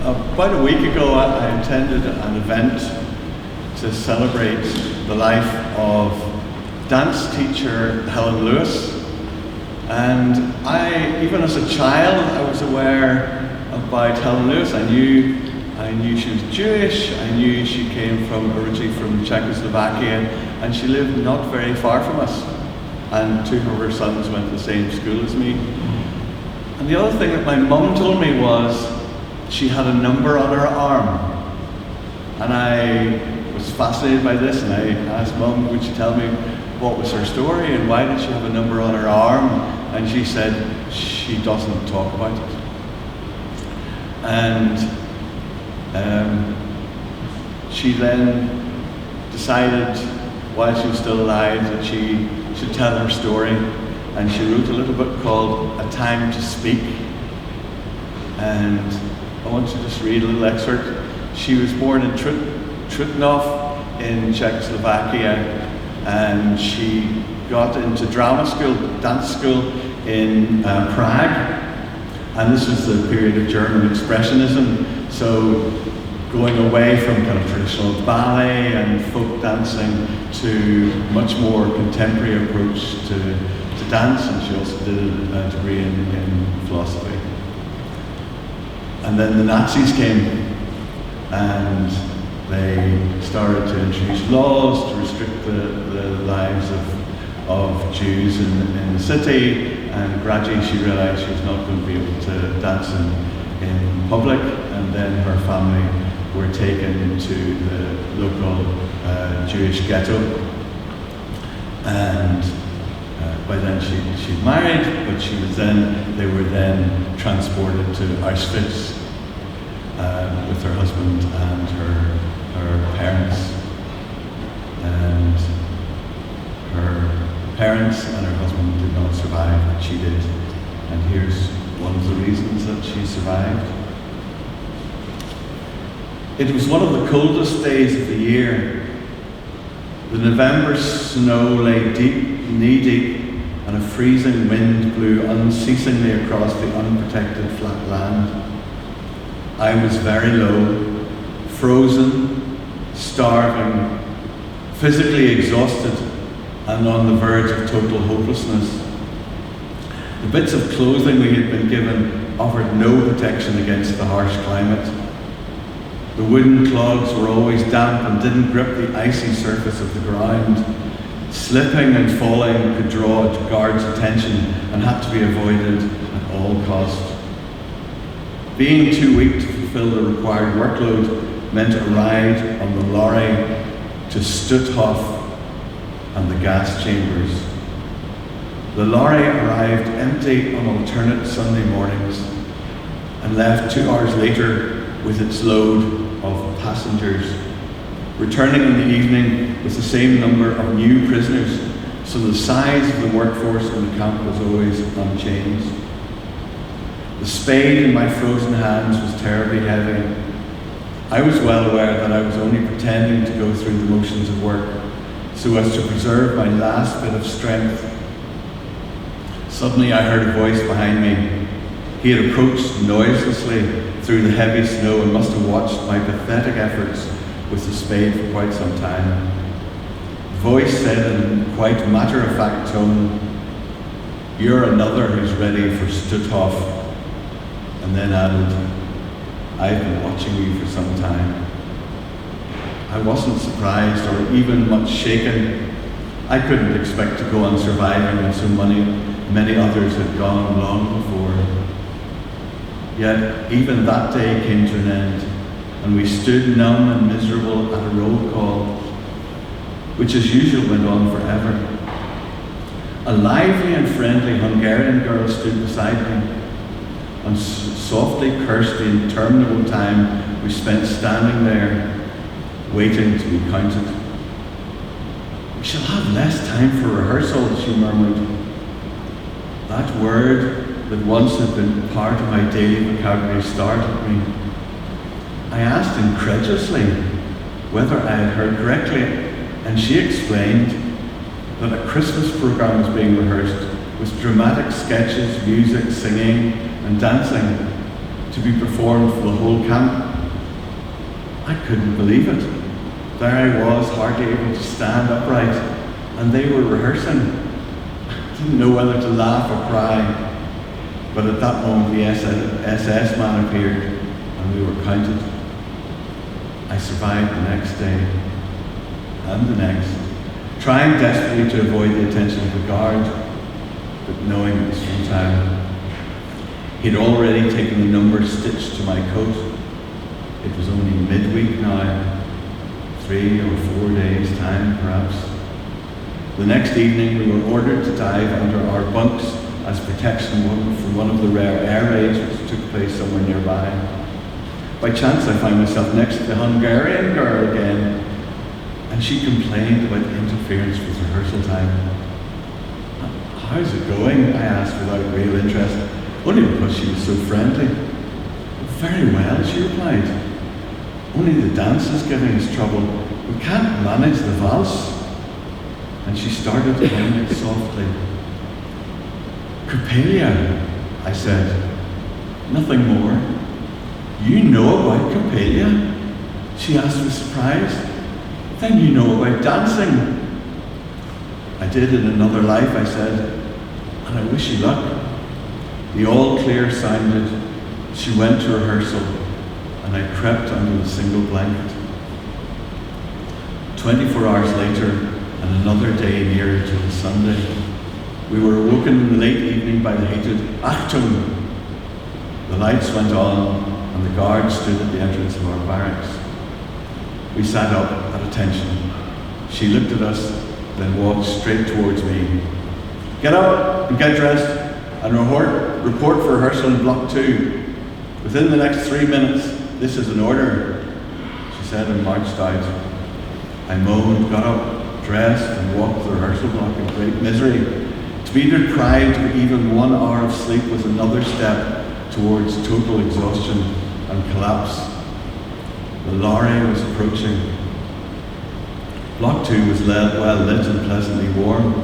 About a week ago, I attended an event to celebrate the life of dance teacher Helen Lewis. And even as a child, I was aware about Helen Lewis. I knew she was Jewish. I knew she came originally from Czechoslovakia, and she lived not very far from us. And two of her sons went to the same school as me. And the other thing that my mum told me was she had a number on her arm. And I was fascinated by this, and I asked Mum, would she tell me what was her story and why did she have a number on her arm? And she said she doesn't talk about it. And she then decided, while she was still alive, that she should tell her story. And she wrote a little book called A Time to Speak. And I want to just read a little excerpt. She was born in Trutnov in Czechoslovakia, and she got into drama school, dance school in Prague. And this was the period of German Expressionism, so going away from kind of traditional ballet and folk dancing to much more contemporary approach to dance, and she also did a degree in philosophy. And then the Nazis came, and they started to introduce laws to restrict the lives of Jews in the city, and gradually she realized she was not going to be able to dance in public, and then her family were taken to the local Jewish ghetto. And by then she'd married, but they were then transported to Auschwitz with her husband and her parents. And her parents and her husband did not survive, but she did. And here's one of the reasons that she survived. It was one of the coldest days of the year. The November snow lay deep, knee-deep, and a freezing wind blew unceasingly across the unprotected flat land. I was very low, frozen, starving, physically exhausted, and on the verge of total hopelessness. The bits of clothing we had been given offered no protection against the harsh climate. The wooden clogs were always damp and didn't grip the icy surface of the ground. Slipping and falling could draw the guards' attention and had to be avoided at all costs. Being too weak to fulfill the required workload meant a ride on the lorry to Stutthof and the gas chambers. The lorry arrived empty on alternate Sunday mornings and left 2 hours later with its load of passengers, returning in the evening with the same number of new prisoners, so the size of the workforce in the camp was always unchanged. The spade in my frozen hands was terribly heavy. I was well aware that I was only pretending to go through the motions of work so as to preserve my last bit of strength. Suddenly I heard a voice behind me. He had approached noiselessly through the heavy snow and must have watched my pathetic efforts with the spade for quite some time. The voice said in a quite matter-of-fact tone, "You're another who's ready for Stutthof," and then added, "I've been watching you for some time." I wasn't surprised or even much shaken. I couldn't expect to go on surviving when so many others had gone long before. Yet even that day came to an end, and we stood numb and miserable at a roll call, which as usual went on forever. A lively and friendly Hungarian girl stood beside me and softly cursed the interminable time we spent standing there, waiting to be counted. "We shall have less time for rehearsal," she murmured. That word that once had been part of my daily vocabulary startled me. I asked incredulously whether I had heard correctly, and she explained that a Christmas program was being rehearsed with dramatic sketches, music, singing, and dancing. to be performed for the whole camp. I couldn't believe it. There I was, hardly able to stand upright, and they were rehearsing. I didn't know whether to laugh or cry. But at that moment the SS man appeared, and we were counted. I survived the next day, and the next, trying desperately to avoid the attention of the guard, but knowing it was futile. He'd already taken the number stitched to my coat. It was only midweek now, 3 or 4 days' time perhaps. The next evening we were ordered to dive under our bunks as protection from one of the rare air raids which took place somewhere nearby. By chance I found myself next to the Hungarian girl again, and she complained about interference with rehearsal time. "How's it going?" I asked without real interest, only because she was so friendly. "Very well," she replied. "Only the dance is giving us trouble. We can't manage the valse." And she started to hum it softly. "Coppelia," I said. "Nothing more." "You know about Coppelia?" she asked with surprise. "Then you know about dancing." "I did in another life," I said, "and I wish you luck." The all clear sounded. She went to rehearsal, and I crept under the single blanket. 24 hours later, and another day nearer to the Sunday, we were awoken in the late evening by the hated "Achtung!" The lights went on, and the guards stood at the entrance of our barracks. We sat up at attention. She looked at us, then walked straight towards me. "Get up and get dressed, and report for rehearsal in Block 2. Within the next 3 minutes, this is an order," she said, and marched out. I moaned, got up, dressed, and walked the rehearsal block in great misery. To be deprived of even 1 hour of sleep was another step towards total exhaustion and collapse. The lorry was approaching. Block 2 was well lit and pleasantly warm.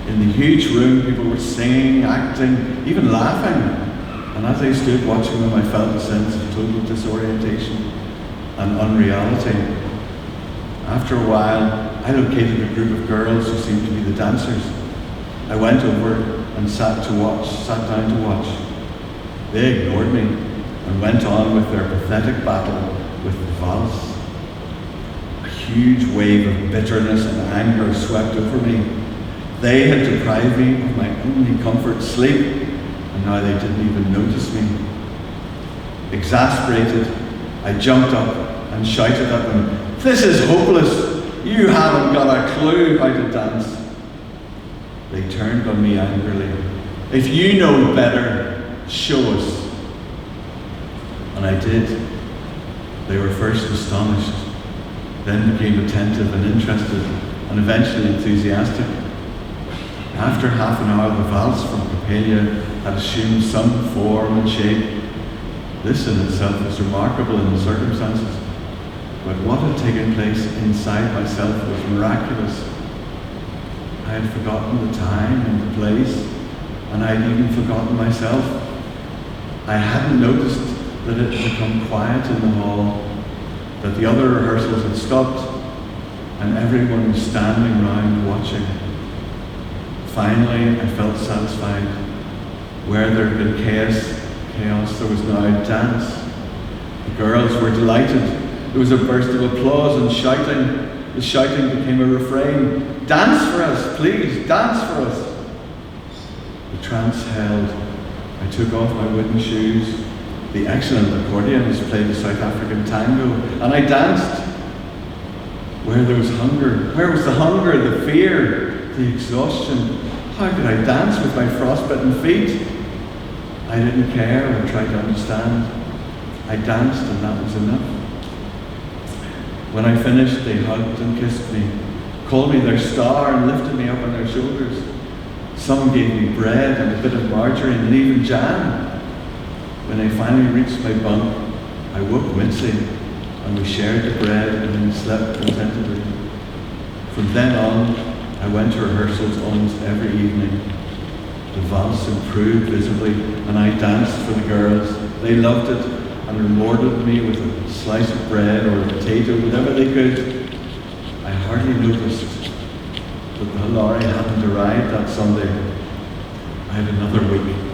In the huge room, people were singing, acting, even laughing. And as I stood watching them, I felt a sense of total disorientation and unreality. After a while, I located a group of girls who seemed to be the dancers. I went over and sat down to watch. They ignored me and went on with their pathetic battle with the valse. A huge wave of bitterness and anger swept over me. They had deprived me of my only comfort, sleep, and now they didn't even notice me. Exasperated, I jumped up and shouted at them, "This is hopeless! You haven't got a clue how to dance!" They turned on me angrily. "If you know better, show us." And I did. They were first astonished, then became attentive and interested, and eventually enthusiastic. After half an hour, the valse from Coppelia had assumed some form and shape. This in itself was remarkable in the circumstances, but what had taken place inside myself was miraculous. I had forgotten the time and the place, and I had even forgotten myself. I hadn't noticed that it had become quiet in the hall, that the other rehearsals had stopped, and everyone was standing round watching. Finally, I felt satisfied. Where there had been chaos, there was now dance. The girls were delighted. There was a burst of applause and shouting. The shouting became a refrain. "Dance for us, please, dance for us." The trance held. I took off my wooden shoes. The excellent accordionist played a South African tango, and I danced. Where there was hunger, where was the hunger, the fear, the exhaustion? How could I dance with my frostbitten feet? I didn't care or try to understand. I danced, and that was enough. When I finished, they hugged and kissed me, called me their star, and lifted me up on their shoulders. Some gave me bread and a bit of margarine and even jam. When I finally reached my bunk, I woke Mitzi, and we shared the bread and then slept contentedly. From then on, I went to rehearsals almost every evening. The valse improved visibly, and I danced for the girls, they loved it and rewarded me with a slice of bread or a potato, whatever they could. I hardly noticed that the Lorry hadn't arrived that Sunday. I had another week